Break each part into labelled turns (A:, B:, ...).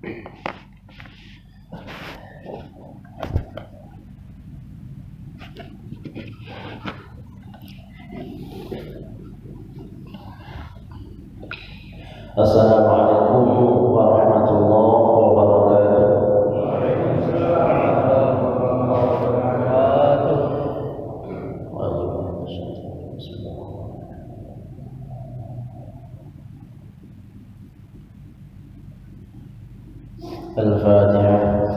A: Assalamualaikum warahmatullahi wabarakatuh. Al-Fatihah.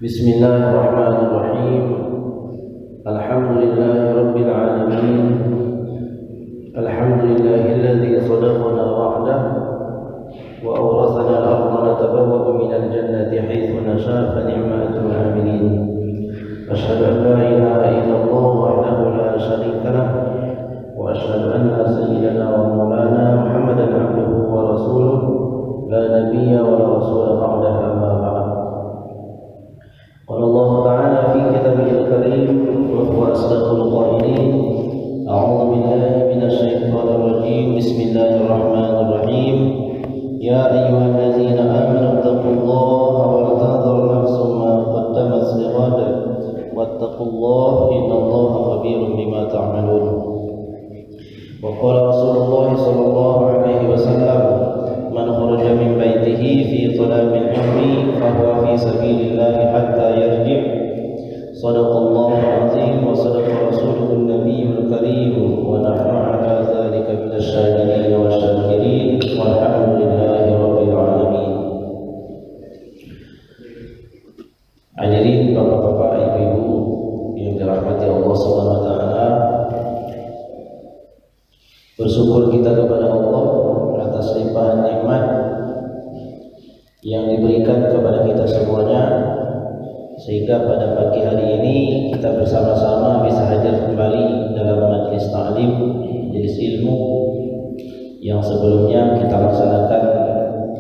A: Bismillahirrahmanirrahim. Alhamdulillahirabbil alamin. Alhamdulillahilladzi sadaqana wa'dahu wa awrasana al-ardha natabawwa'u minal jannati haitsu nashaa fa ni'ma ajrul 'amilin. Asyhadu an la ilaha illallah wahdahu la syarika lah wa asyhadu anna sayyidana wa maulana Muhammadan 'abduhu wa rasuluh la nabiyya wa la rasula ba'dahu amma ba'd. قال الله تعالى في كتابه الكريم وهو أصدق القائلين أعوذ بالله من الشيطان الرجيم بسم الله الرحمن الرحيم يا أيها الذين آمنوا اتقوا الله ولتنظر نفس ما قدمت لغد واتقوا الله إن الله خبير بما تعملون. وقال رسول الله صلى الله عليه وسلم من خرج من بيته في طلب العلم فهو في سبيل الله حتى يرجع. صدق الله العظيم وصدق رسوله النبي الكريم ونحن على ذلك من الشاهدين والشاكرين والحمد لله رب العالمين. Hadirin bapak-bapak, ibu-ibu yang dirahmati Allah Subhanahu wa taala, bersyukur kita kepada Allah atas limpahan nikmat yang diberikan kepada kita semuanya, sehingga pada pagi hari ini kita bersama-sama bisa hadir kembali dalam majelis ta'lim, majelis ilmu yang sebelumnya kita laksanakan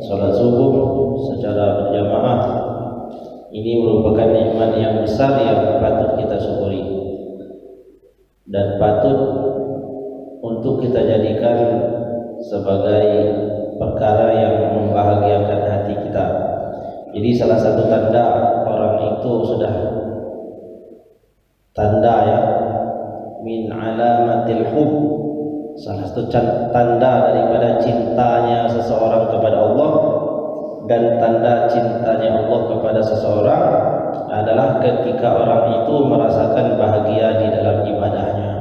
A: sholat subuh secara berjamaah. Ini merupakan nikmat yang besar yang patut kita syukuri dan patut untuk kita jadikan sebagai perkara yang membahagiakan hati kita. Jadi salah satu tanda orang itu sudah tanda ya min alamatil hub, salah satu tanda daripada cintanya seseorang kepada Allah dan tanda cintanya Allah kepada seseorang adalah ketika orang itu merasakan bahagia di dalam ibadahnya.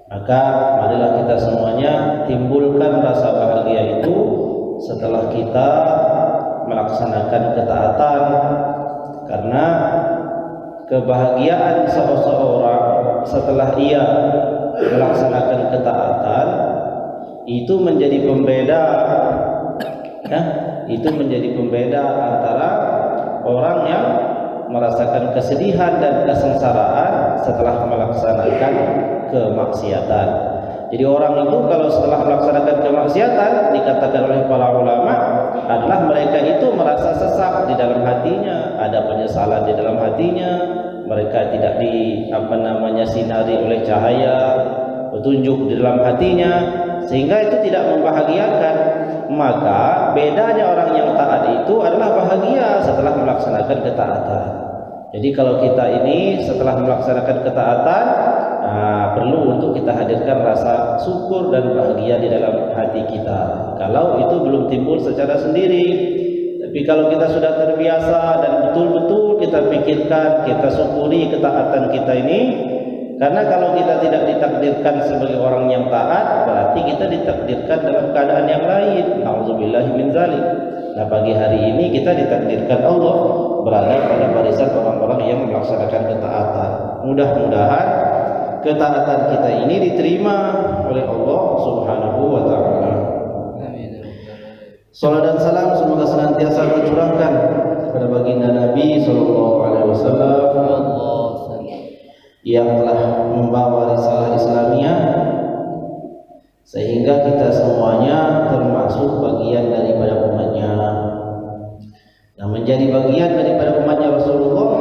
A: Maka marilah kita semuanya timbulkan rasa bahagia itu setelah kita melaksanakan ketaatan, karena kebahagiaan seseorang setelah ia melaksanakan ketaatan itu menjadi pembeda ya, itu menjadi pembeda antara orang yang merasakan kesedihan dan kesengsaraan setelah melaksanakan kemaksiatan. Jadi orang itu kalau setelah melaksanakan kemaksiatan, dikatakan oleh para ulama adalah mereka itu merasa sesak di dalam hatinya, ada penyesalan di dalam hatinya, mereka tidak sinari oleh cahaya petunjuk di dalam hatinya, sehingga itu tidak membahagiakan. Maka bedanya orang yang taat itu adalah bahagia setelah melaksanakan ketaatan. Jadi kalau kita ini setelah melaksanakan ketaatan, perlu untuk kita hadirkan rasa syukur dan bahagia di dalam hati kita. Kalau itu belum timbul secara sendiri, tapi kalau kita sudah terbiasa dan betul-betul kita pikirkan, kita syukuri ketaatan kita ini, karena kalau kita tidak ditakdirkan sebagai orang yang taat, berarti kita ditakdirkan dalam keadaan yang lain. Nauzubillahi min dzalik. Nah, pagi hari ini kita ditakdirkan Allah berada pada barisan orang-orang yang melaksanakan ketaatan. Mudah-mudahan ketaatan kita ini diterima oleh Allah Subhanahu wa taala. Salam dan salam semoga senantiasa tercurahkan kepada baginda Nabi sallallahu alaihi wasallam yang telah membawa risalah Islamiyah sehingga kita semuanya termasuk bagian daripada umatnya. Nah, menjadi bagian daripada umatnya Rasulullah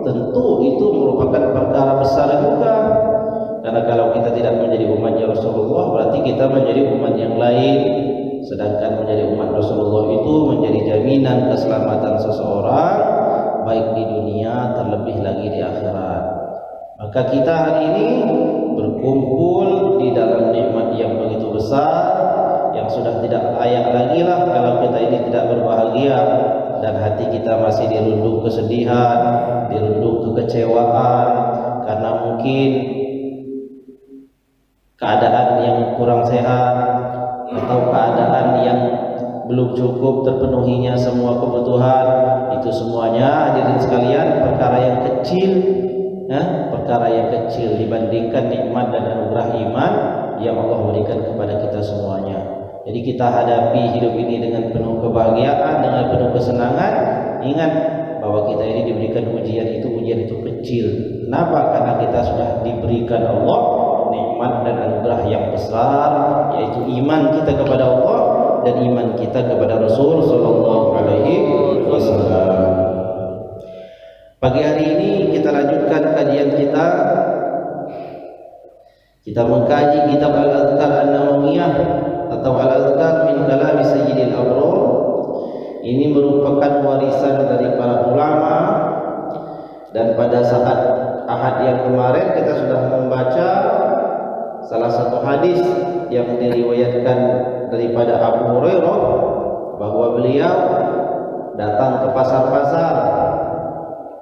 A: tentu itu merupakan perkara besar juga, karena kalau kita tidak menjadi umatnya Rasulullah berarti kita menjadi umat yang lain, sedangkan menjadi umat Rasulullah itu menjadi jaminan keselamatan seseorang baik di dunia terlebih lagi di akhirat. Maka kita hari ini berkumpul di dalam nikmat yang begitu besar, yang sudah tidak layak lagi lah kalau kita ini tidak berbahagia dan hati kita masih dirundung kesedihan, dirundung kekecewaan karena mungkin keadaan yang kurang sehat atau keadaan yang belum cukup terpenuhinya semua kebutuhan. Itu semuanya hadirin sekalian perkara yang kecil, perkara yang kecil dibandingkan nikmat dan anugerah iman yang Allah berikan kepada kita semuanya. Jadi kita hadapi hidup ini dengan penuh kebahagiaan, dengan penuh kesenangan. Ingat bahwa kita ini diberikan ujian itu kecil. Kenapa? Karena kita sudah diberikan Allah nikmat dan anugerah yang besar, yaitu iman kita kepada Allah dan iman kita kepada Rasul sallallahu alaihi wasallam. Pagi hari ini kita lanjutkan kajian kita. Kita mengkaji kitab Al-Adhkar An-Nawawiyah atau Al-Adhkar min Kalam Sayyidil Abrar. Ini merupakan warisan dari para ulama, dan pada saat Ahad yang kemarin kita sudah membaca salah satu hadis yang diriwayatkan daripada Abu Hurairah bahwa beliau datang ke pasar-pasar,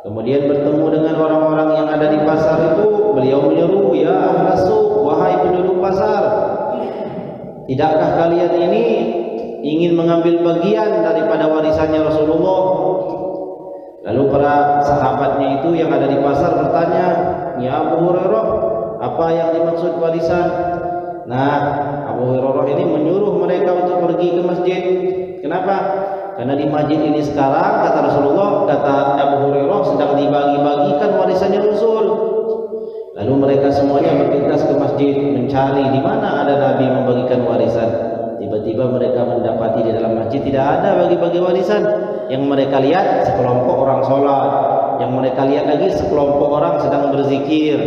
A: kemudian bertemu dengan orang-orang yang ada di pasar itu. Beliau menyeru, "Ya ahlas suq, wahai penduduk pasar, tidakkah kalian ini ingin mengambil bagian daripada warisannya Rasulullah?" Lalu para sahabatnya itu yang ada di pasar bertanya, "Ya Abu Hurairah, apa yang dimaksud warisan?" Nah, Abu Hurairah ini menyuruh mereka untuk pergi ke masjid. Kenapa? Karena di masjid ini sekarang, kata Rasulullah, kata Abu Hurairah, sedang dibagi-bagikan warisannya Rasul. Lalu mereka semuanya bergegas ke masjid mencari di mana ada Nabi membagikan warisan. Tiba-tiba mereka mendapati di dalam masjid tidak ada bagi-bagi warisan. Yang mereka lihat sekelompok orang sholat, yang mereka lihat lagi sekelompok orang sedang berzikir,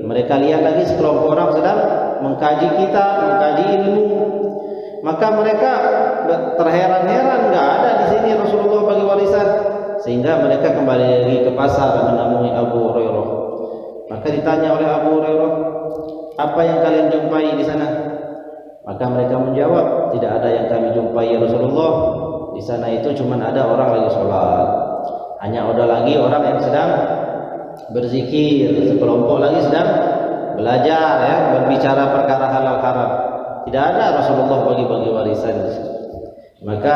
A: mereka lihat lagi sekelompok orang sedang mengkaji kitab, mengkaji ilmu. Maka mereka terheran-heran, nggak ada di sini Rasulullah bagi warisan, sehingga mereka kembali lagi ke pasar menemui Abu Hurairah. Maka ditanya oleh Abu Hurairah, "Apa yang kalian jumpai di sana?" Maka mereka menjawab, "Tidak ada yang kami jumpai ya Rasulullah. Di sana itu cuma ada orang lagi sholat, hanya ada lagi orang yang sedang berzikir, sekelompok lagi sedang belajar, ya, berbicara perkara halal haram. Tidak ada Rasulullah bagi-bagi warisan." Maka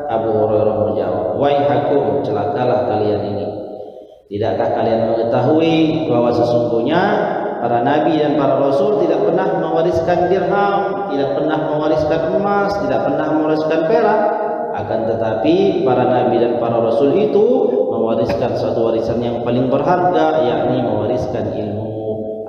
A: Abu Hurairah menjawab, "Waihakum, celakalah kalian ini. Tidakkah kalian mengetahui bahwa sesungguhnya para nabi dan para rasul tidak pernah mewariskan dirham, tidak pernah mewariskan emas, tidak pernah mewariskan perak. Akan tetapi para nabi dan para rasul itu mewariskan suatu warisan yang paling berharga, yakni mewariskan ilmu.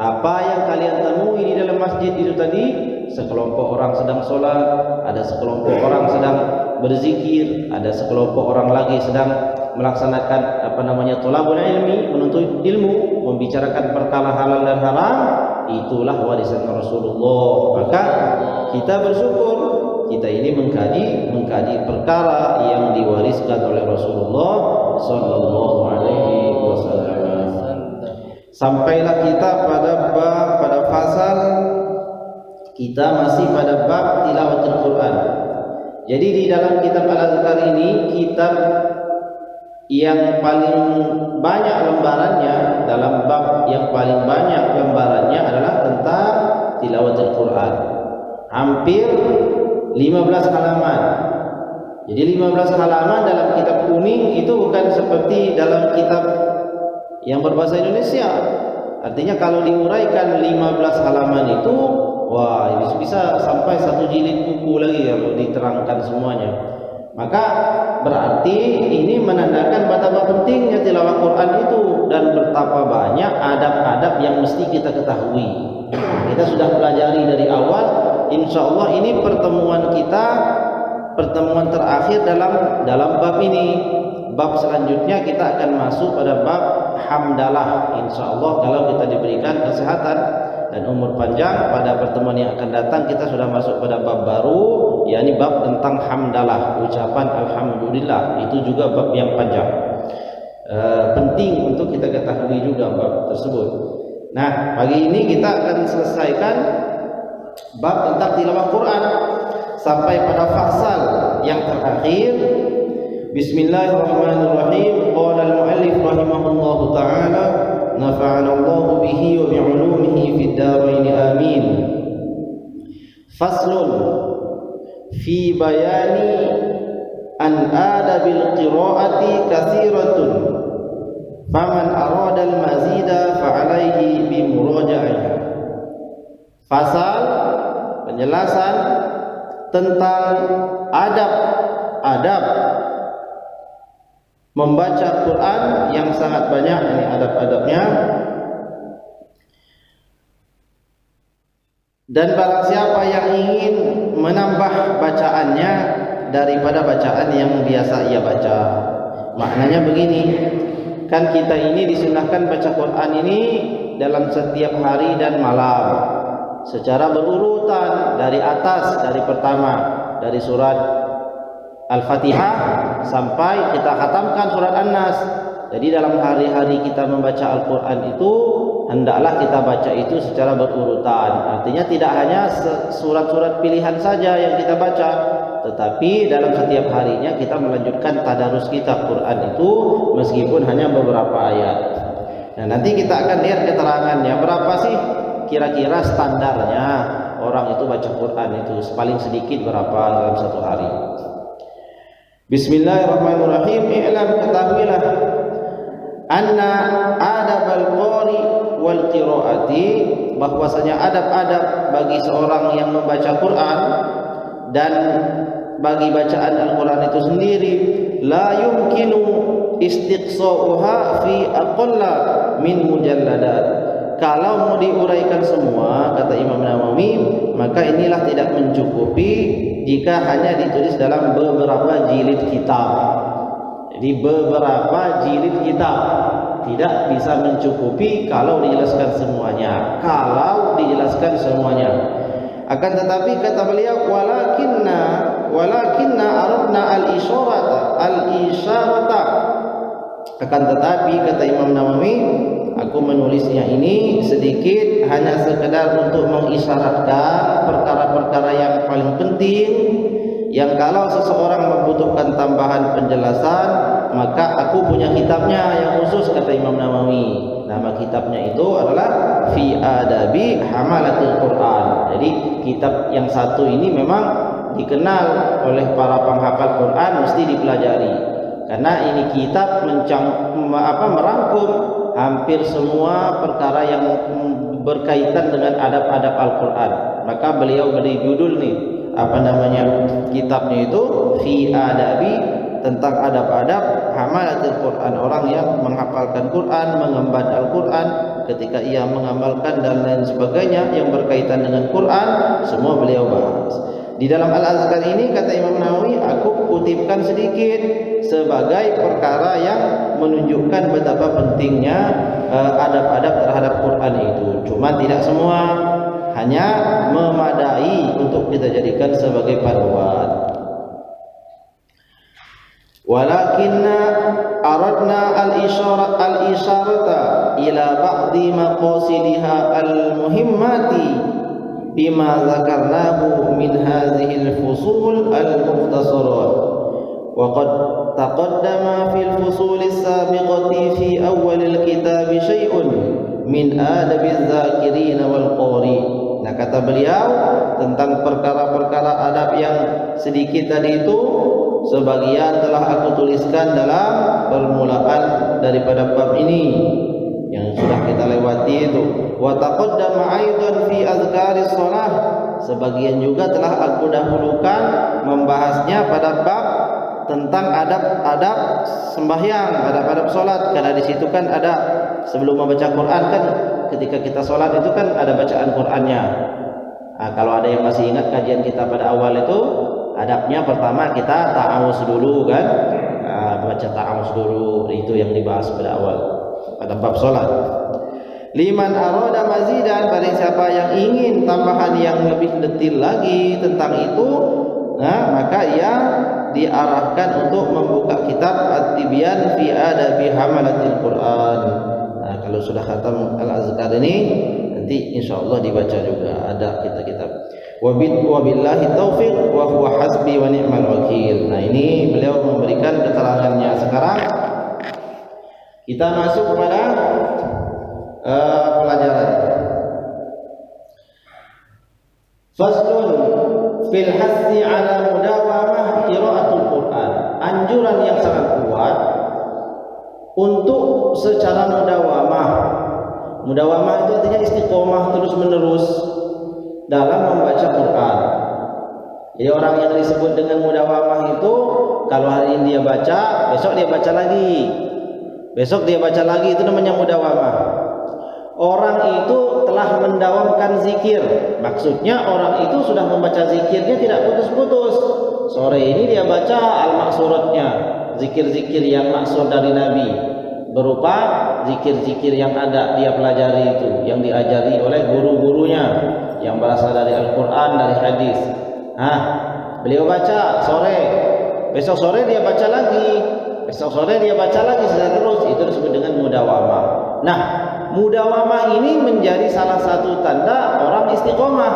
A: Apa yang kalian temui di dalam masjid itu tadi, sekelompok orang sedang sholat, ada sekelompok orang sedang berzikir, ada sekelompok orang lagi sedang melaksanakan thalabul ilmi, menuntut ilmu, membicarakan perkara halal dan haram. Itulah warisan Rasulullah. Maka kita bersyukur kita ini mengkaji perkara yang diwariskan oleh Rasulullah sallallahu alaihi wasallam. Sampailah kita pada fasal, kita masih pada bab tilawatul Quran. Jadi di dalam kitab Al-Adhkar ini, kitab yang paling banyak lembarannya, dalam bab yang paling banyak lembarannya adalah tentang tilawatul Quran. Hampir 15 halaman. Jadi 15 halaman dalam kitab kuning itu bukan seperti dalam kitab yang berbahasa Indonesia. Artinya kalau diuraikan 15 halaman itu, wah, ini bisa sampai 1 jilid buku lagi kalau diterangkan semuanya. Maka berarti ini menandakan betapa pentingnya tilawah Quran itu dan betapa banyak adab-adab yang mesti kita ketahui. Kita sudah pelajari dari awal insya Allah ini pertemuan kita, pertemuan terakhir dalam bab ini. Bab selanjutnya kita akan masuk pada bab hamdalah, insya Allah kalau kita diberikan kesehatan dan umur panjang. Pada pertemuan yang akan datang kita sudah masuk pada bab baru, yakni bab tentang hamdalah, ucapan alhamdulillah. Itu juga bab yang panjang, penting untuk kita ketahui juga bab tersebut. Nah, pagi ini kita akan selesaikan bab tentang tilawah Quran sampai pada fasal yang terakhir. Bismillahirrahmanirrahim. Qala al-muallif rahimahullahu ta'ala, nafa'ana Allahu bihi wa bi'ulumihi fid dharain amin. Faslun fi bayani an adabil qira'ati katsiratun faman arada al-mazida fa'alaihi bi muraja'ah. Fasal penjelasan tentang adab membaca Quran yang sangat banyak. Ini adab-adabnya. Dan barang siapa yang ingin menambah bacaannya daripada bacaan yang biasa ia baca. Maknanya begini, kan kita ini disunahkan baca Quran ini dalam setiap hari dan malam secara berurutan dari atas, dari pertama, dari surat Al-Fatihah sampai kita khatamkan surat An-Nas. Jadi dalam hari-hari kita membaca Al-Quran itu hendaklah kita baca itu secara berurutan. Artinya tidak hanya surat-surat pilihan saja yang kita baca, tetapi dalam setiap harinya kita melanjutkan tadarus kita Quran itu meskipun hanya beberapa ayat. Nah, nanti kita akan lihat keterangannya berapa sih kira-kira standarnya orang itu baca Quran itu paling sedikit berapa dalam satu hari. Bismillahirrahmanirrahim. I'lam, ketahuilah, anna adabal qari wal qiraati, bahwasanya adab-adab bagi seorang yang membaca Quran dan bagi bacaan Al-Quran itu sendiri, la yumkinu istiqsa'uha fi aqalla min mujalladat. Kalau mau diuraikan semua, kata Imam Nawawi, maka inilah tidak mencukupi jika hanya ditulis dalam beberapa jilid kitab. Jadi beberapa jilid kitab tidak bisa mencukupi kalau dijelaskan semuanya. Kalau dijelaskan semuanya, akan tetapi kata beliau, walakinna aradna al-isyarata. Akan tetapi kata Imam Nawawi, aku menulisnya ini sedikit hanya sekedar untuk mengisyaratkan perkara-perkara yang paling penting, yang kalau seseorang membutuhkan tambahan penjelasan maka aku punya kitabnya yang khusus, kata Imam Nawawi. Nama kitabnya itu adalah Fi Adabi Hamalatil Quran. Jadi kitab yang satu ini memang dikenal oleh para penghafal Quran, mesti dipelajari karena ini kitab merangkum hampir semua perkara yang berkaitan dengan adab-adab Al-Quran. Maka beliau beri judul nih, kitabnya itu Fi Adabi, tentang adab-adab hamalatul Quran, orang yang menghafalkan Quran, mengemban Al-Quran ketika ia mengamalkan dan lain sebagainya yang berkaitan dengan Quran, semua beliau bahas. Di dalam Al-Azkar ini, kata Imam Nawawi, aku kutipkan sedikit sebagai perkara yang menunjukkan betapa pentingnya adab-adab terhadap Quran itu. Cuma tidak semua, hanya memadai untuk kita jadikan sebagai panduan. Walakinna aradna al-isyarata ila ba'di maqasidiha al-muhimmati bima zakarnahu min hadhihi al-fusul al-mukhtasarat. Wa qad taqaddama fil fusul as-sabiqati fi awwal al-kitab syai'un min adabi az-zakirin wal qari. Nah, kata beliau tentang perkara-perkara adab yang sedikit tadi itu, sebagian telah aku tuliskan dalam permulaan daripada bab ini yang sudah kita lewati itu. Wa taqaddama aidan fi azkaris shalah, sebagian juga telah aku dahulukan membahasnya pada bab tentang adab-adab sembahyang, adab-adab salat. Karena di situ kan ada, sebelum membaca Quran kan ketika kita salat itu kan ada bacaan Qurannya. Nah, kalau ada yang masih ingat kajian kita pada awal itu, adabnya pertama kita ta'awuz dulu kan, baca ta'awuz dulu, itu yang dibahas pada awal pada bab sholat. Liman arada mazidan, bagi siapa yang ingin tambahan yang lebih detail lagi tentang itu, nah, maka ia diarahkan untuk membuka kitab At-Tibyan fi Adabi Hamalatil Quran. Nah, kalau sudah khatam Al-Azkar ini, nanti insyaallah dibaca juga, ada kitab. Wabillahi taufiq wa huwa hasbi wa ni'mal wakil. Nah, ini beliau memberikan keterangannya. Sekarang kita masuk kepada pelajaran. Faslun fil hassi ala mudawamah qiraatul Quran. Anjuran yang sangat kuat untuk secara mudawamah. Mudawamah itu artinya istiqomah terus-menerus dalam membaca Quran. Jadi orang yang disebut dengan mudawamah itu, kalau hari ini dia baca, besok dia baca lagi. Besok dia baca lagi, itu namanya mudawamah. Orang itu telah mendawamkan zikir. Maksudnya orang itu sudah membaca zikirnya tidak putus-putus. Sore ini dia baca al-maksuratnya, zikir-zikir yang maksud dari Nabi, berupa zikir-zikir yang ada dia pelajari itu, yang diajari oleh guru-gurunya, yang berasal dari Al-Quran, dari hadis. Nah, beliau baca sore, besok sore dia baca lagi, besok sore dia baca lagi, terus. Itu disebut dengan mudawamah. Nah, mudawamah ini menjadi salah satu tanda orang istiqomah.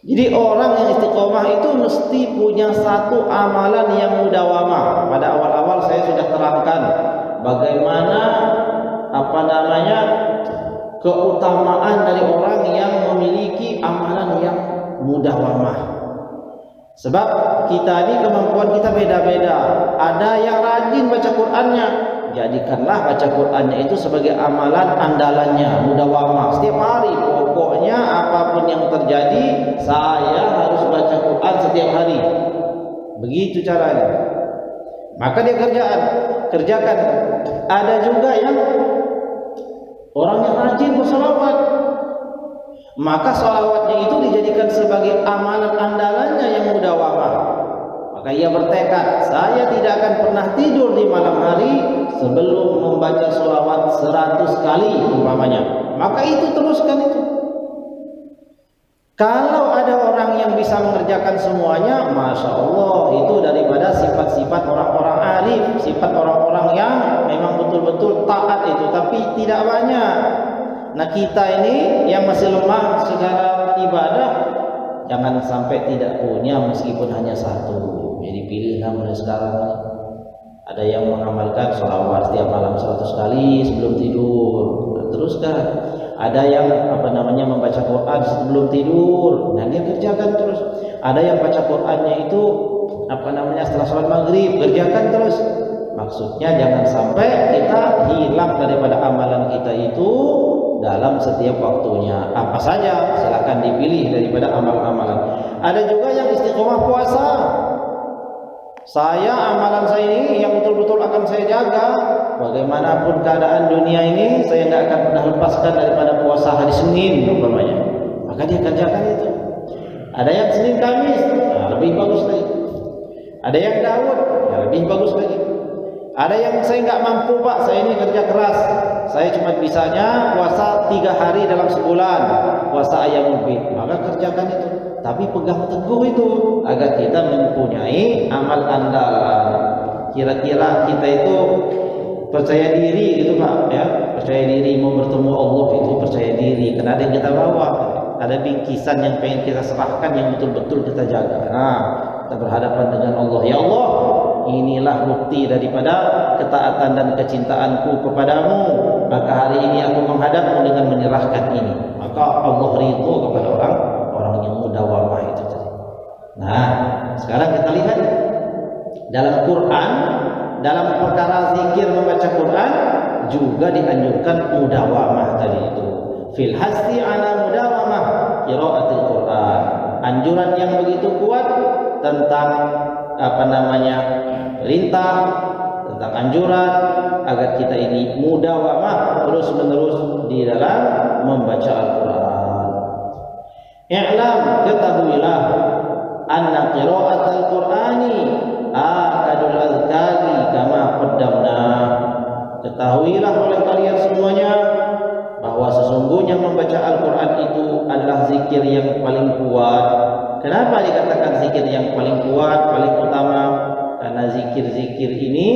A: Jadi orang yang istiqomah itu mesti punya satu amalan yang mudawamah. Pada awal-awal saya sudah terangkan bagaimana keutamaan dari orang yang memiliki amalan yang mudawamah. Sebab kita ini kemampuan kita beda-beda. Ada yang rajin baca Qur'annya, jadikanlah baca Qur'annya itu sebagai amalan andalannya, mudawamah. Setiap hari, pokoknya apapun yang terjadi, saya harus baca Qur'an setiap hari. Begitu caranya. Maka dia kerjakan. Ada juga yang orang yang rajin bersolawat, maka solawatnya itu dijadikan sebagai amalan andalannya yang mudawamah. Maka ia bertekad, saya tidak akan pernah tidur di malam hari sebelum membaca solawat 100 kali umpamanya. Maka itu teruskan itu. Kalau ada orang yang bisa mengerjakan semuanya, Masya Allah, itu daripada sifat-sifat orang-orang arif, sifat orang-orang yang memang betul-betul taat itu, tapi tidak banyak. Nah, kita ini yang masih lemah secara ibadah, jangan sampai tidak punya meskipun hanya satu. Jadi pilihlah mulai sekarang. Ada yang mengamalkan sholawat setiap malam 100 kali sebelum tidur. Nah, teruskan. Ada yang membaca Quran sebelum tidur. Nah, dia kerjakan terus. Ada yang baca Qurannya itu setelah sholat maghrib, kerjakan terus. Maksudnya jangan sampai kita hilang daripada amalan kita itu dalam setiap waktunya. Apa saja silakan dipilih daripada amal-amalan. Ada juga yang istiqomah puasa. Amalan saya ini yang betul-betul akan saya jaga. Bagaimanapun keadaan dunia ini, saya tidak akan pernah lepaskan daripada puasa hari Senin umpamanya. Maka dia kerjakan itu. Ada yang Senin Kamis, lebih bagus lagi. Ada yang Daud, lebih bagus lagi. Ada yang saya nggak mampu, Pak, saya ini kerja keras, saya cuma bisanya puasa 3 hari dalam sebulan, puasa Ayyamul Bid. Maka kerjakan itu. Tapi pegang teguh itu agar kita mempunyai amal andalan. Kira-kira kita itu percaya diri gitu, Pak, ya. Percaya diri mau bertemu Allah itu percaya diri. Karena ada yang kita bawa, ada bingkisan yang pengen kita serahkan yang betul-betul kita jaga. Nah, kita berhadapan dengan Allah. Ya Allah, inilah bukti daripada ketaatan dan kecintaanku kepadamu. Maka hari ini aku menghadapmu dengan menyerahkan ini. Maka Allah ridho kepada orang yang mudawamah itu tadi. Nah, sekarang kita lihat dalam Quran, dalam perkara zikir membaca Quran juga dianjurkan mudawamah tadi itu. Fil hassi ala mudawamah qiraatil Quran. Anjuran yang begitu kuat tentang perintah, tentang anjuran agar kita ini mudawamah terus-menerus di dalam membaca Al-Quran. I'lam, ketahuilah, anna qira'atal Qur'ani akadul azkari kama qaddamna. Ketahuilah oleh kalian semuanya bahwa sesungguhnya membaca Al-Quran itu adalah zikir yang paling kuat. Kenapa dikatakan zikir yang paling kuat, paling utama? Karena zikir-zikir ini,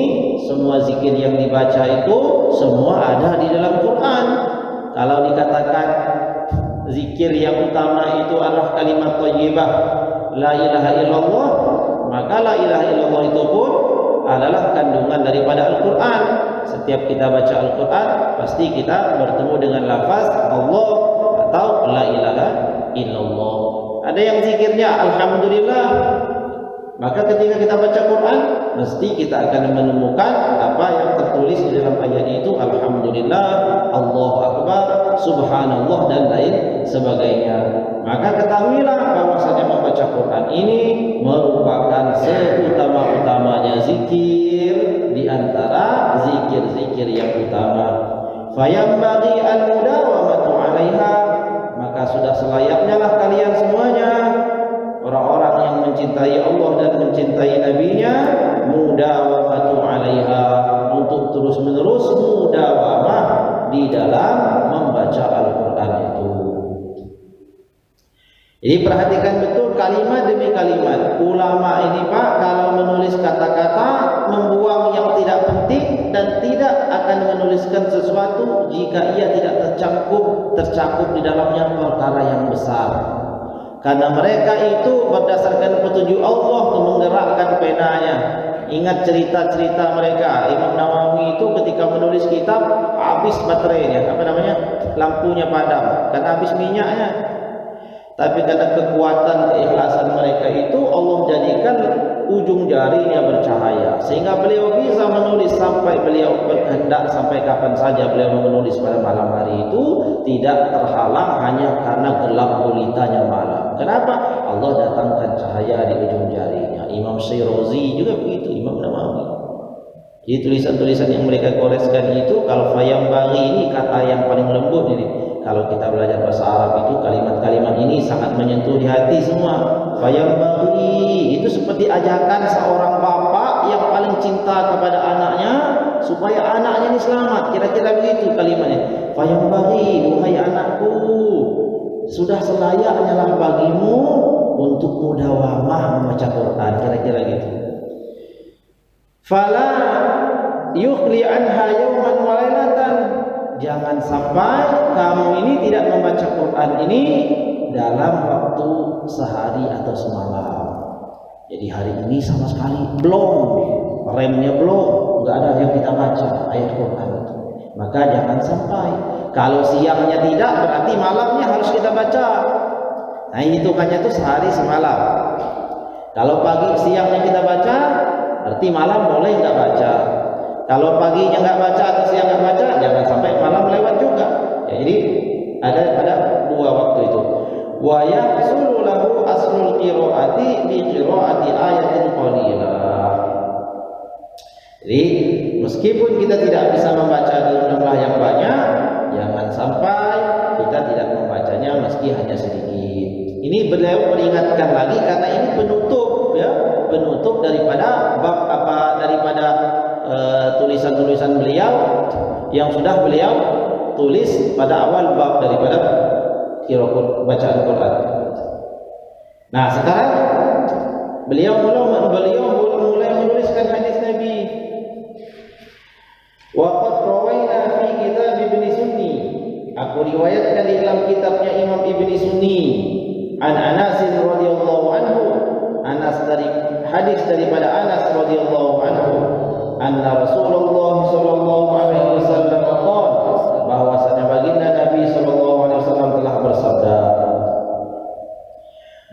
A: semua zikir yang dibaca itu semua ada di dalam Quran. Kalau dikatakan zikir yang utama itu adalah kalimat thayyibah, la ilaha illallah, maka la ilaha illallah itu pun adalah kandungan daripada Al-Quran. Setiap kita baca Al-Quran, pasti kita bertemu dengan lafaz Allah atau la ilaha illallah. Ada yang zikirnya alhamdulillah, maka ketika kita baca Quran, mesti kita akan menemukan apa yang tertulis di dalam ayat itu, alhamdulillah, Allahu akbar, subhanallah, dan lain sebagainya. Maka ketahuilah bahwasanya membaca Quran ini merupakan seutama-utamanya zikir di antara zikir-zikir yang utama. Fayambaghi al-mudawamatu 'alaiha, maka sudah selayaknya lah kalian semuanya, orang-orang yang mencintai Allah dan mencintai Nabi-Nya, mudawamatu 'alaiha, untuk terus-menerus mudawamah di dalam membaca Al-Qur'an itu. Jadi perhatikan betul kalimat demi kalimat. Ulama ini Pak, kalau menulis kata-kata, membuang yang tidak penting dan tidak akan menuliskan sesuatu jika ia tidak tercakup di dalamnya perkara yang besar. Karena mereka itu berdasarkan petunjuk Allah untuk menggerakkan penanya. Ingat cerita-cerita mereka. Imam Nawawi itu ketika menulis kitab habis baterainya, lampunya padam karena habis minyaknya. Tapi karena kekuatan keikhlasan mereka itu, Allah jadikan ujung jarinya bercahaya, sehingga beliau bisa menulis sampai beliau berkehendak, sampai kapan saja beliau menulis pada malam hari itu tidak terhalang hanya karena gelap gulitanya malam. Kenapa? Allah datangkan cahaya di ujung jarinya. Imam Syirazi juga begitu, Imam Nawawi. Jadi tulisan-tulisan yang mereka goreskan itu, kalau fayambaghi ini kata yang paling lembut ini. Kalau kita belajar bahasa Arab itu kalimat-kalimat ini sangat menyentuh di hati semua. Fayambaghi itu seperti ajakan seorang bapak yang paling cinta kepada anaknya supaya anaknya ini selamat. Kira-kira begitu kalimatnya. Fayambaghi, wahai anakku, sudah selayaknya lah bagimu untuk mudawamah membaca Quran. Kira-kira gitu. Fala yukhli anha yawman wa lailatan, jangan sampai kamu ini tidak membaca Quran ini dalam waktu sehari atau semalam. Jadi hari ini sama sekali belum, remnya belum, nggak ada yang kita baca ayat Quran itu. Maka jangan sampai. Kalau siangnya tidak, berarti malamnya harus kita baca. Nah hitungannya itu sehari semalam. Kalau pagi siangnya kita baca, berarti malam boleh nggak baca. Kalau paginya nggak baca atau siang nggak baca, jangan sampai malam lewat juga. Ya, jadi ada dua waktu itu. Wa yahsulu lahu aslul qiraati bi qiraati ayatin qalilah. Jadi meskipun kita tidak bisa membaca dalam jumlah yang banyak, jangan sampai kita tidak membacanya meski hanya sedikit. Ini beliau peringatkan lagi karena ini penutup, ya, penutup daripada bab daripada tulisan-tulisan beliau yang sudah beliau tulis pada awal bab daripada bacaan Quran. Nah sekarang beliau mulai menuliskan hadis Nabi. Waqad rawaina fi kitab Ibnu Sunni, aku riwayatkan di dalam kitabnya Imam Ibnu Sunni, an Anas radhiyallahu anhu, Anas dari hadis daripada Anas radhiyallahu anhu, anna Rasulullah sallallahu alaihi wasallam qala, bahwasanya baginda Nabi sallallahu alaihi wasallam telah bersabda,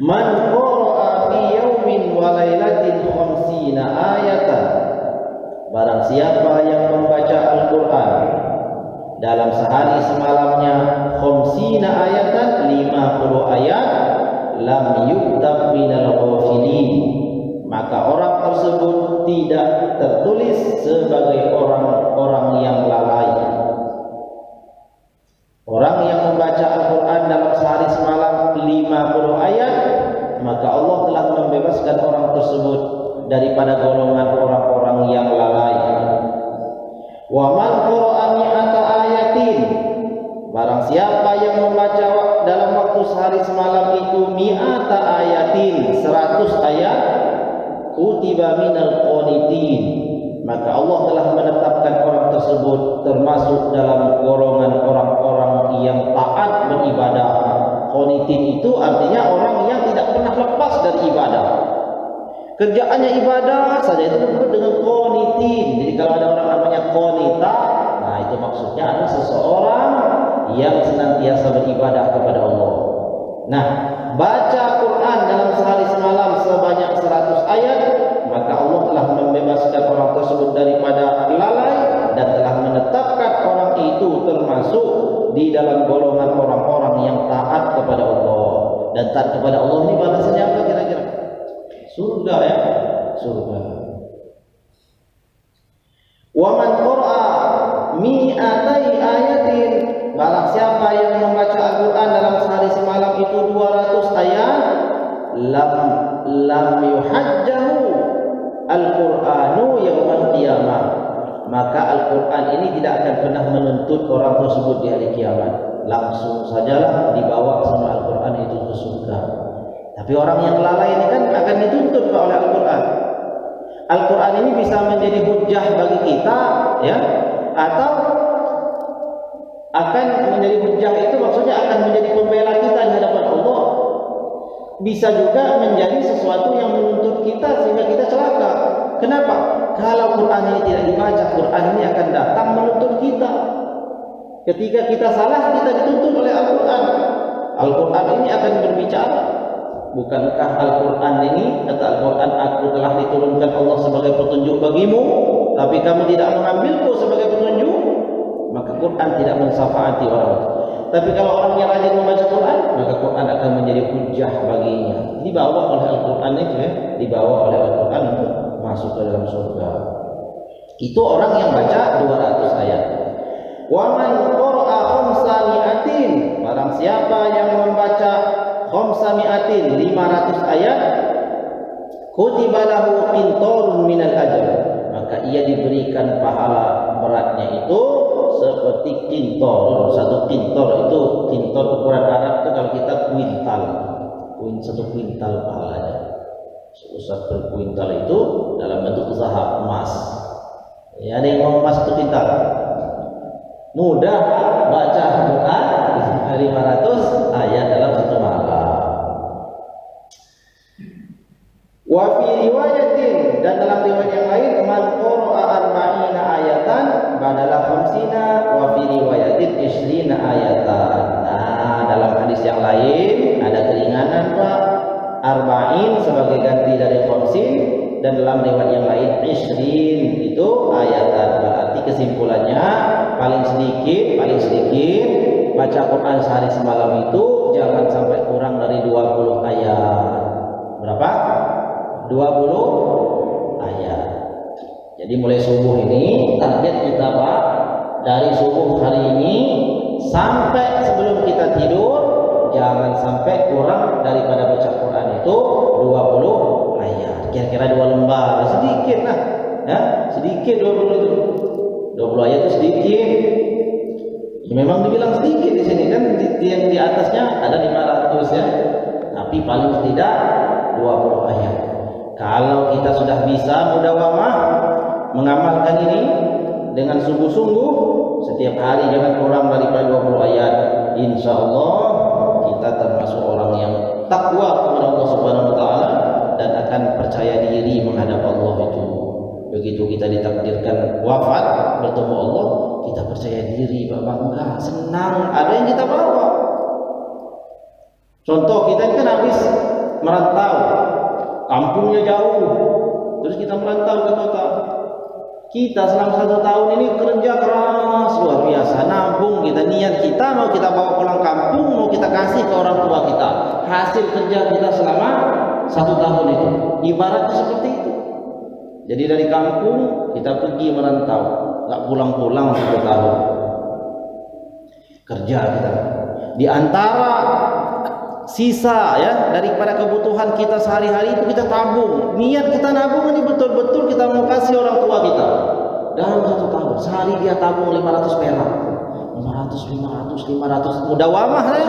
A: man qara'a fi yawmin wa lailatin 50 ayatan, barang siapa yang membaca Al-Quran dalam sehari semalamnya 50 ayatan, 50 ayat, lam yuktab minal ghafilin, maka orang tersebut tidak tertulis sebagai orang-orang yang lalai. Orang yang membaca Al-Quran dalam sehari semalam 50 ayat, maka Allah telah membebaskan orang tersebut daripada golongan orang-orang yang lalai. Wa man qara'a mi'ata ayatin, barang siapa yang membaca dalam waktu sehari semalam itu mi'ata ayatin, 100 ayat, kutiba minal qanitin, maka Allah telah menetapkan orang tersebut termasuk dalam golongan orang-orang yang taat beribadah. Qanitin itu artinya orang yang tidak pernah lepas dari ibadah. Kerjaannya ibadah saja itu disebut dengan qanitin. Jadi kalau ada orang namanya qanita, nah itu maksudnya adalah seseorang yang senantiasa beribadah kepada Allah. Nah, baca Quran dalam sehari semalam sebanyak 100 ayat, maka Allah telah membebaskan orang tersebut daripada lalai dan telah menetapkan orang itu termasuk di dalam golongan orang-orang yang taat kepada Allah. Dan taat kepada Allah ini balasannya apa kira-kira? Surga ya, surga. Wa man qara'a mi'atai ayatin, barang siapa yang membaca Al-Quran dalam sehari semalam itu 200 ayat, lam yuhajjahu Al-Qur'anu yaumal qiyamah, maka Al-Quran ini tidak akan pernah menuntut orang tersebut di hari kiamat. Langsung sajalah dibawa sama Al-Quran itu ke surga. Tapi orang yang lalai ini kan akan dituntut oleh Al-Quran. Al-Quran ini bisa menjadi hujjah bagi kita, ya, atau akan menjadi hujjah itu maksudnya akan menjadi pembela kita di hadapan Allah. Bisa juga menjadi sesuatu yang menuntut kita sehingga kita celaka. Kenapa? Kalau Quran ini tidak dibaca, Quran ini akan datang menuntut kita. Ketika kita salah, kita dituntut oleh Al-Quran. Al-Quran ini akan berbicara. Bukankah Al-Quran ini, kata Al-Quran, aku telah diturunkan Allah sebagai petunjuk bagimu, tapi kamu tidak mengambilku sebagai petunjuk? Maka Quran tidak mensyafa'ati orang itu. Tapi kalau orang yang rajin membaca Quran, maka Quran akan menjadi hujjah baginya. Dibawa oleh Al-Quran itu ya, dibawa oleh Al-Quran untuk masuk ke dalam surga. Itu orang yang baca 200 ayat. Wa man qara'a khamsa mi'atin, barang siapa yang membaca khamsa mi'atin, 500 ayat, kutiba lahu qintarun minal ajr, maka ia diberikan pahala beratnya itu seperti kintor. Satu kintor itu, kintor ukuran Arab itu kalau kita kuintal, satu kuintal pahalanya. Satu kuintal itu dalam bentuk zahab, emas. Ya, ada yang mau emas 1 kuintal? Mudah baca Quran 500 ayat dalam satu malam. Wa fi riwayatin, dan dalam riwayat yang lain, man qara'a arba'ina ayatan badalah khamsina, wa fi riwayatin 20 ayatan. Nah, dalam hadis yang lain ada keringanan Pak, arba'in sebagai ganti dari khamsin, dan dalam riwayat yang lain 20 itu ayatan. Berarti kesimpulannya paling sedikit baca Quran sehari semalam itu jangan sampai kurang dari 20 ayat. Berapa? 20 ayat. Jadi mulai subuh ini target kita Pak, dari subuh hari ini sampai sebelum kita tidur jangan sampai kurang daripada baca Quran itu 20 ayat. Kira-kira 2 lembar, sedikit lah ya, sedikit 20 itu. 20 ayat itu sedikit. Ya, memang dibilang sedikit di sini kan, yang di atasnya ada 500 ya. Tapi paling tidak 20 ayat. Kalau kita sudah bisa mudawamah mengamalkan ini dengan sungguh-sungguh setiap hari jangan kurang daripada 20 ayat, insya Allah kita termasuk orang yang takwa kepada Allah Subhanahu wa taala dan akan percaya diri menghadap Allah itu. Begitu kita ditakdirkan wafat bertemu Allah, kita percaya diri, bangga, senang, ada yang kita bawa. Contoh, kita kan habis merantau, kampungnya jauh, terus kita merantau ke kota. Kita selama 1 tahun ini kerja keras luar biasa, nabung kita, niat kita mau kita bawa pulang kampung, mau kita kasih ke orang tua kita. Hasil kerja kita selama 1 tahun itu ibaratnya seperti itu. Jadi dari kampung kita pergi merantau, nggak pulang-pulang 1 tahun kerja kita. Di antara sisa ya daripada kebutuhan kita sehari-hari itu kita tabung. Niat kita nabung ini betul-betul kita mau kasih orang tua kita. Dalam 1 tahun sehari dia tabung 500 perak. 500 mudawamah ya.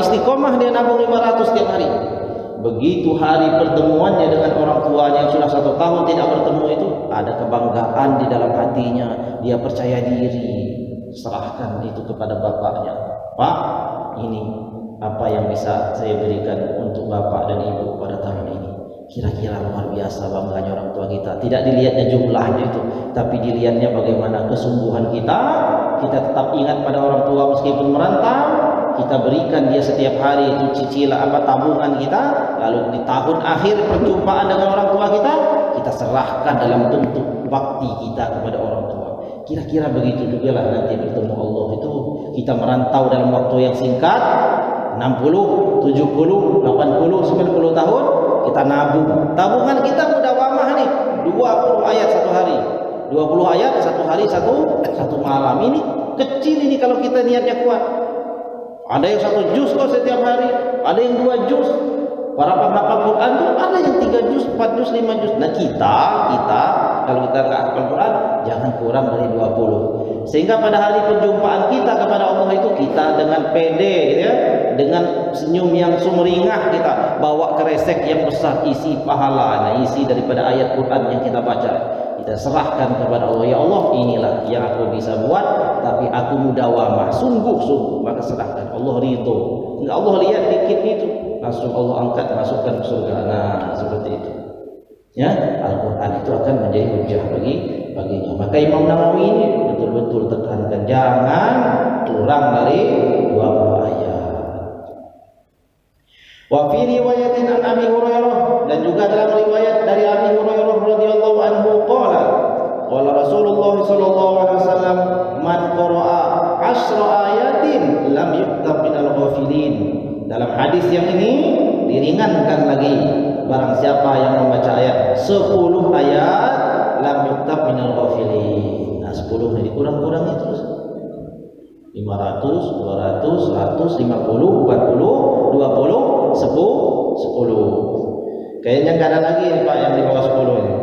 A: Istiqomah dia nabung 500 setiap hari. Begitu hari pertemuannya dengan orang tuanya yang sudah 1 tahun tidak bertemu itu, ada kebanggaan di dalam hatinya, dia percaya diri, serahkan itu kepada bapaknya. Pak, ini apa yang bisa saya berikan untuk bapak dan ibu pada tahun ini. Kira-kira luar biasa bangganya orang tua kita. Tidak dilihatnya jumlahnya itu, tapi dilihatnya bagaimana kesungguhan kita. Kita tetap ingat pada orang tua meskipun merantau, kita berikan dia setiap hari itu cicilan tabungan kita. Lalu di tahun akhir perjumpaan dengan orang tua kita serahkan dalam bentuk bakti kita kepada orang tua. Kira-kira begitu juga lah nanti bertemu Allah itu. Kita merantau dalam waktu yang singkat, 60, 70, 80, 90 tahun, kita nabung. Tabungan kita mudawamah nih, 20 ayat 1 hari. 20 ayat 1 hari satu malam. Ini kecil ini kalau kita niatnya kuat. Ada yang 1 juz kok setiap hari, ada yang 2 juz. Para penghafal Quran tuh ada yang 3 juz, 4 juz, 5 juz. Nah kita kalau kita nggak hafal Quran, jangan kurang dari 20. Sehingga pada hari perjumpaan kita kepada Allah itu kita dengan pede ya, dengan senyum yang sumringah kita bawa keresek yang besar isi pahala, isi daripada ayat Quran yang kita baca. Kita serahkan kepada Allah. Ya Allah, inilah yang aku bisa buat, tapi aku mudawamah, sungguh-sungguh, maka serahkan. Allah ridho. Enggak, Allah lihat dikit itu, langsung Allah angkat masukkan ke surga. Nah, seperti itu. Ya, Al-Quran itu akan menjadi hujjah baginya. Maka Imam Nawawi ini betul-betul tekankan jangan kurang dari 20 ayat. Wa fi riwayatin an Abi Hurairah, dan juga dalam riwayat dari Abi Hurairah radhiyallahu anhu qala Rasulullah sallallahu alaihi wasallam man qara'a 10 ayatin lam yuktab minal ghafilin. Dalam hadis yang ini diringankan lagi, barang siapa yang membaca ayat 10 ayat lam yuktab minal ghafilin. Nah 10 ini kurang-kurangi terus 500, 200, 100, 50, 40, 20, 10. Kayaknya nggak ada lagi nih Pak yang di bawah 10 ini.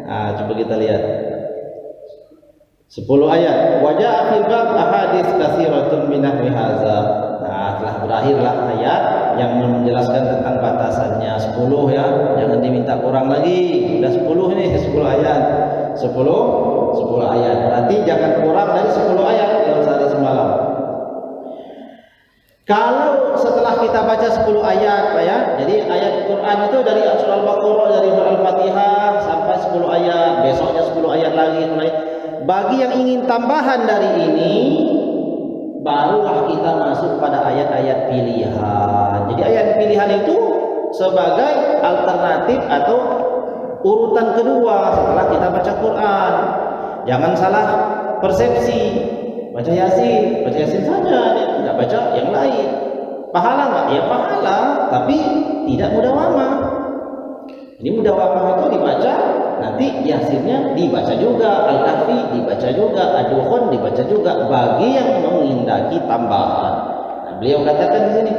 A: Nah, coba kita lihat 10 ayat. Wajah fil bab ahadits katsiratun min nahwi hadza. Nah, telah berakhirlah ayat yang menjelaskan tentang batasannya 10 ya. Jangan diminta kurang lagi. Sudah 10 ini 10 ayat. 10 ayat. Berarti jangan kurang dari 10 ayat dalam sehari semalam. Kalau setelah kita baca 10 ayat Pak ya, jadi ayat Quran itu dari surah Al-Baqarah, dari surah Al-Fatihah sampai 10 ayat, besoknya 10 ayat lagi. Bagi yang ingin tambahan dari ini, barulah kita masuk pada ayat-ayat pilihan. Jadi ayat pilihan itu sebagai alternatif atau urutan kedua setelah kita baca Quran. Jangan salah persepsi. Baca Yasin saja, tidak baca yang lain. Pahala nggak? Ya pahala, tapi tidak mudawamah. Ini mudawamah itu dibaca, nanti Yasinnya dibaca juga, Al-Kahfi dibaca juga, Ad-Dukhan dibaca juga, bagi yang menghendaki tambahan. Nah, beliau katakan di sini,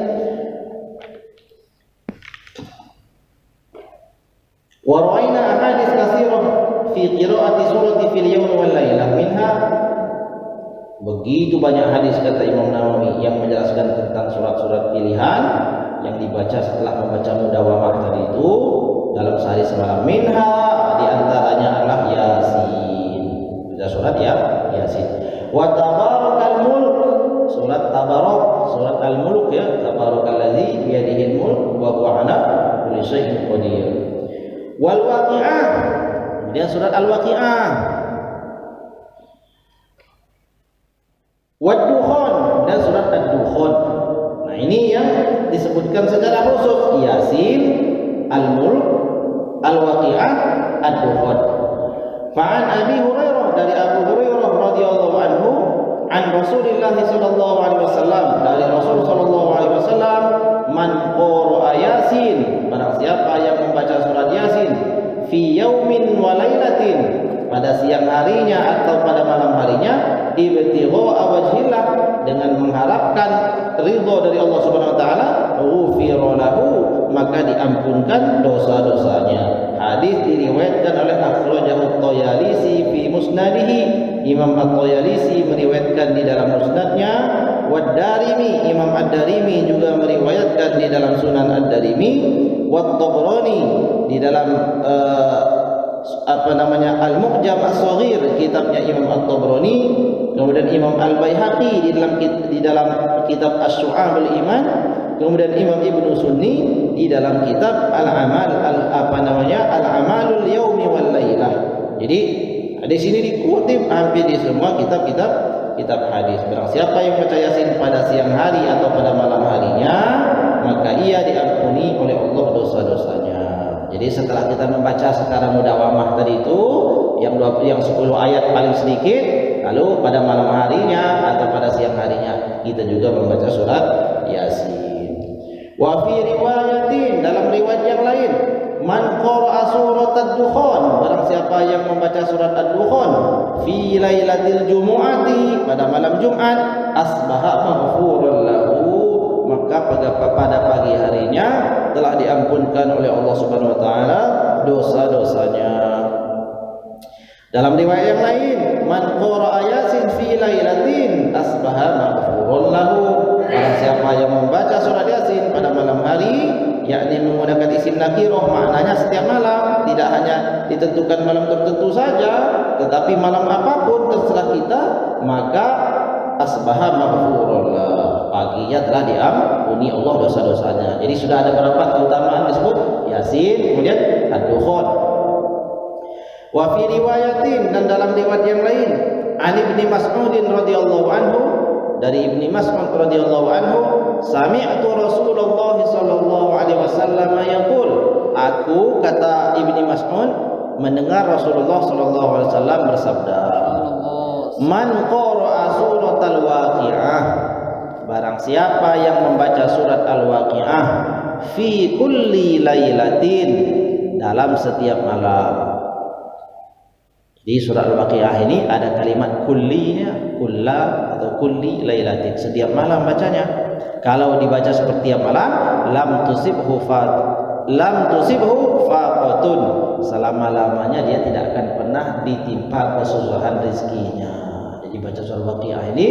A: wa ra'ayna ahadits katsirah fi qira'ati surati fil yawm wal lailah minha. Begitu banyak hadis kata Imam Nawawi yang menjelaskan tentang surat-surat pilihan yang dibaca setelah membaca mudawamah tadi itu dalam sehari semalam. Minha di antaranya adalah Yasin. Sudah surat ya, Yasin. Wa tabarakal mulk, surat Tabarak, surat Al-Mulk ya, tabarakallazi biyadihil mulk wa huwa ala kulli syai'in qadir. Wal Waqi'ah, kemudian surat Al-Waqi'ah. Wad-Dukhan dan surat Ad-Dukhan. Nah ini yang disebutkan secara khusus, Yasin, Al-Mulk, Al-Waqi'ah, Ad-Dukhan. Fa'an Abi Hurairah, dari Abu Hurairah radhiyallahu anhu, an Rasulillah sallallahu alaihi wasallam, dari Rasul sallallahu alaihi wasallam, man qara'a Yasin, barang siapa yang membaca surat Yasin fi yaumin wa lailatin, pada siang harinya atau pada malam harinya, ibtigha'a wajhillah, dengan mengharapkan ridho Imam At-Tayalisi meriwayatkan di dalam musnadnya, Wad-Darimi, Imam Ad-Darimi juga meriwayatkan di dalam Sunan Ad-Darimi, Wat-Tabrani di dalam Al-Mu'jam As-Shaghir kitabnya Imam At-Tabrani, kemudian Imam Al-Baihaqi di dalam kitab Asy-Syu'abul Iman, kemudian Imam Ibnu Sunni di dalam kitab Al-Amalul Yaumi wal Lailah. Jadi di sini dikutip hampir di semua kitab hadis. Barang siapa yang baca Yasin pada siang hari atau pada malam harinya, maka ia diampuni oleh Allah dosa-dosanya. Jadi setelah kita membaca secara mudawamah tadi itu yang 10 ayat paling sedikit, lalu pada malam harinya atau pada siang harinya kita juga membaca surat Yasin. Wa fi riwayatin, dalam riwayat yang lain, man qara'a surat ad-dukhan, barang siapa yang membaca surat ad-dukhan fi lailatil jumu'ati, pada malam Jumat, asbaha maghfuran lahu, maka pada pagi harinya telah diampunkan oleh Allah Subhanahu wa taala dosa-dosanya. Dalam riwayat yang lain, man qara'a yasin fi lailatin asbaha maghfuran lahu, barang siapa yang membaca surat Yasin pada malam hari, yakni menggunakan isim nakirah, maknanya setiap malam, tidak hanya ditentukan malam tertentu saja, tetapi malam apapun terserah kita, maka asbaha maghfuran lahu, paginya telah diampuni Allah dosa-dosanya. Jadi sudah ada berapa keutamaan disebut Yasin, kemudian ad-dukhan. Wa fi riwayatin, dan dalam riwayat yang lain, an Ibnu Mas'ud radhiyallahu anhu, dari Ibnu Mas'ud radhiyallahu anhu, sami'tu Rasulullah sallallahu alaihi wasallam yaqul, aku, kata Ibnu Mas'ud, mendengar Rasulullah sallallahu alaihi wasallam bersabda, man qara'a suratal waqi'ah, barang siapa yang membaca surat al-waqi'ah fi kulli lailatin, dalam setiap malam. Di surat Al-Waqi'ah ini ada kalimat kullinya, kulla atau kulli lailatin, setiap malam bacanya. Kalau dibaca setiap malam, lam tusibhu faqatun, selama-lamanya dia tidak akan pernah ditimpa kesusahan rezekinya. Jadi baca surat Al-Waqi'ah ini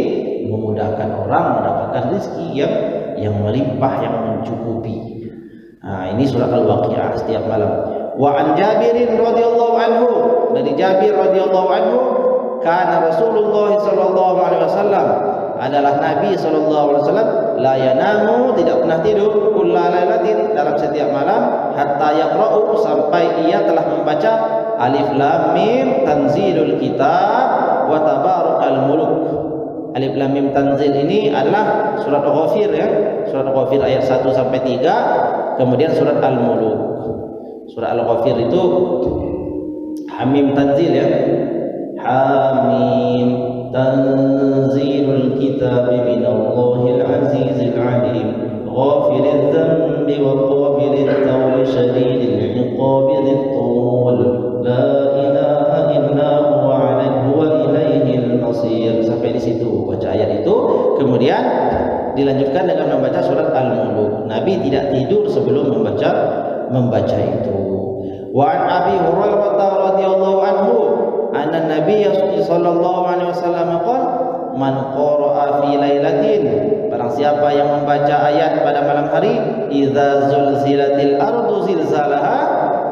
A: memudahkan orang mendapatkan rezeki yang melimpah, yang mencukupi. Nah, ini surat Al-Waqi'ah setiap malam. Wa an Jabirin radhiyallahu anhu, dari Jabir radhiyallahu anhu, kana Rasulullah sallallahu alaihi wasallam, adalah Nabi sallallahu alaihi wasallam, la yanamu, tidak pernah tidur, kulla lailatin, dalam setiap malam, hatta yaqra'u, sampai ia telah membaca alif lam mim tanzilul kitab wa tabarakal muluk. Alif lam mim tanzil ini adalah surat Ghafir, ya, surat Ghafir ayat 1 sampai 3, kemudian surat Al-Muluk. Surah Al-Ghafir itu Hamim tanzil, ya, Hamim tanzilul kitab minallahil azizil alim, ghafiriz dzambi wa qabilit tawli syadidil iqabi dzit tul, la ilaha illa huwa alaihi wa ilaihil masir. Sampai di situ baca ayat itu, kemudian dilanjutkan dengan membaca surat Al-Muluk. Nabi tidak tidur sebelum membaca itu. Wa an Abi Hurairah radhiyallahu anhu, anna Nabiy sallallahu alaihi wasallam qala, man qara'a fi lailatin, barang siapa yang membaca ayat pada malam hari, idza zulzilatil ardu zilzalaha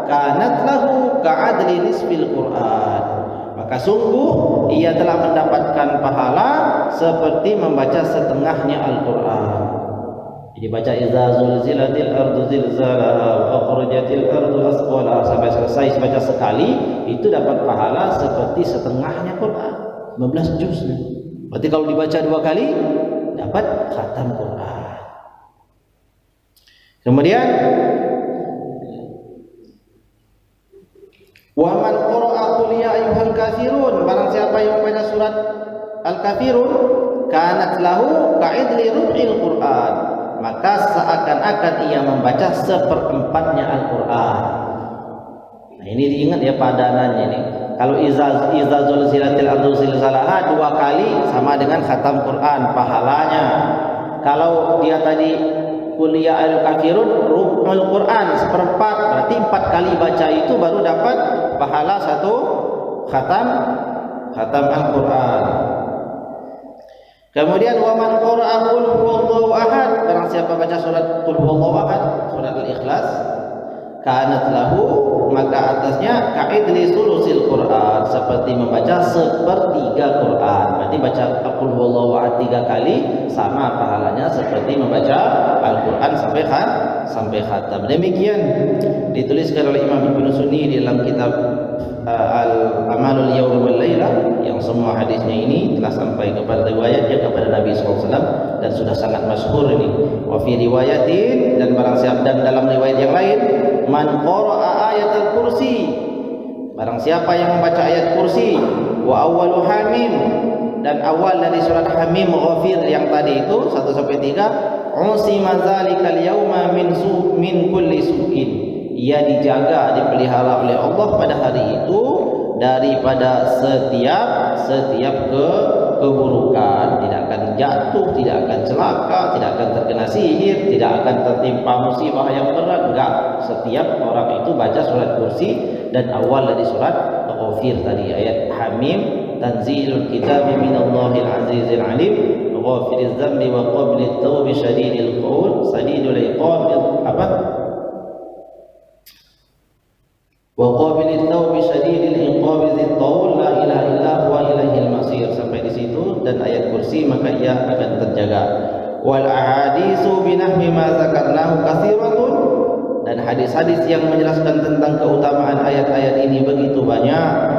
A: kanat lahu ka'adli nisfil Qur'an, maka sungguh ia telah mendapatkan pahala seperti membaca setengahnya Al-Qur'an. Dibaca idza zulzilatil ardu zilzalaha wa akhrajatil ardu asqalaha sampai selesai baca sekali, itu dapat pahala seperti setengahnya Quran, 15 juz. Berarti kalau dibaca 2 kali dapat khatam Quran. Kemudian wa man qara'a qul ya ayyuhal kafirun, barang siapa yang membaca surat Al-Kafirun, kanat lahu ka'idli rub'il Quran, maka seakan-akan ia membaca seperempatnya Al-Quran. Nah, ini diingat ya padanannya ini. Kalau iza zulzilatil ardu zilzalaha 2 kali sama dengan khatam Quran pahalanya. Kalau dia tadi kuliah al-kafirun rub'ul Quran seperempat, berarti 4 kali baca itu baru dapat pahala 1 khatam khatam Al-Qur'an. Kemudian wa man qara'a qul huwallahu ahad, barang siapa baca surat qul huwallahu ahad, surat Al-Ikhlas, kanat lahu, maka atasnya ka'idli sulusil Qur'an, seperti membaca sepertiga Qur'an. Berarti baca qul huwallahu ahad 3 kali sama pahalanya seperti membaca Al-Qur'an sampai khatam. Demikian dituliskan oleh Imam Ibnu Sunni di dalam kitab Al-Amalul Yawm wal Lailah, yang semua hadisnya ini telah sampai kepada riwayatnya kepada Nabi SAW dan sudah sangat masyhur ini. Wa fi riwayatin, dan barang siapa, dan dalam riwayat yang lain, man qara'a ayatul kursi, barang siapa yang membaca ayat kursi, wa awwalu hamim, dan awal dari surat Hamim Ghafir yang tadi itu 1 sampai 3, usima zalikal yauma min kulli su'in, ia dijaga, dipelihara oleh Allah pada hari itu daripada setiap keburukan. Tidak akan jatuh, tidak akan celaka, tidak akan terkena sihir, tidak akan tertimpa musibah yang berat. Enggak, setiap orang itu baca surat kursi dan awal dari surat Ghafir tadi, ayat Hamim, tanzilul kitabi minallahil azizil alim, ghafiriz dzambi wa qablit tawbi syadidil qaul sadidul iqab, apa, wa qabilit tawbi syadidil iqab dzit taul la ilaha illa huwa ilaihil masir, sampai di situ. Dan ayat kursi maka ia akan terjaga. Wal ahadisu binahmi ma zakarnahu katsiratun, dan hadis-hadis yang menjelaskan tentang keutamaan ayat-ayat ini begitu banyak.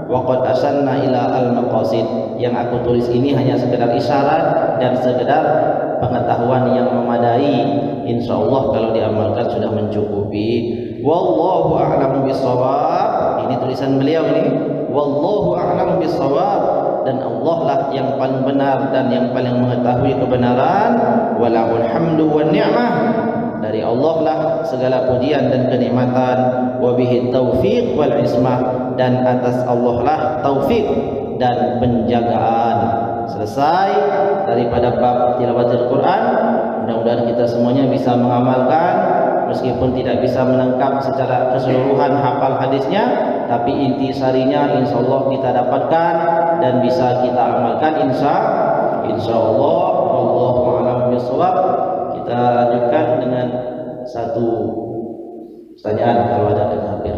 A: Waqad asanna ila al-maqasid, yang aku tulis ini hanya sekedar isyarat dan sekedar pengetahuan yang memadai. Insyaallah kalau diamalkan sudah mencukupi. Wallahu a'lamu bissawab, ini tulisan beliau ini. Wallahu a'lamu bissawab, dan Allah lah yang paling benar dan yang paling mengetahui kebenaran. Walahul hamdu wan ni'mah, dari Allah lah segala pujian dan kenikmatan. Wabihi taufiq wal ismah, dan atas Allah lah taufik dan penjagaan. Selesai daripada bab tilawatul Quran. Mudah-mudahan kita semuanya bisa mengamalkan, meskipun tidak bisa menangkap secara keseluruhan hafal hadisnya, tapi inti sarinya insyaallah kita dapatkan dan bisa kita amalkan insyaallah. Wallahu a'lam bishawab. Kita lanjutkan dengan satu pertanyaan kalau ada, dengan hampir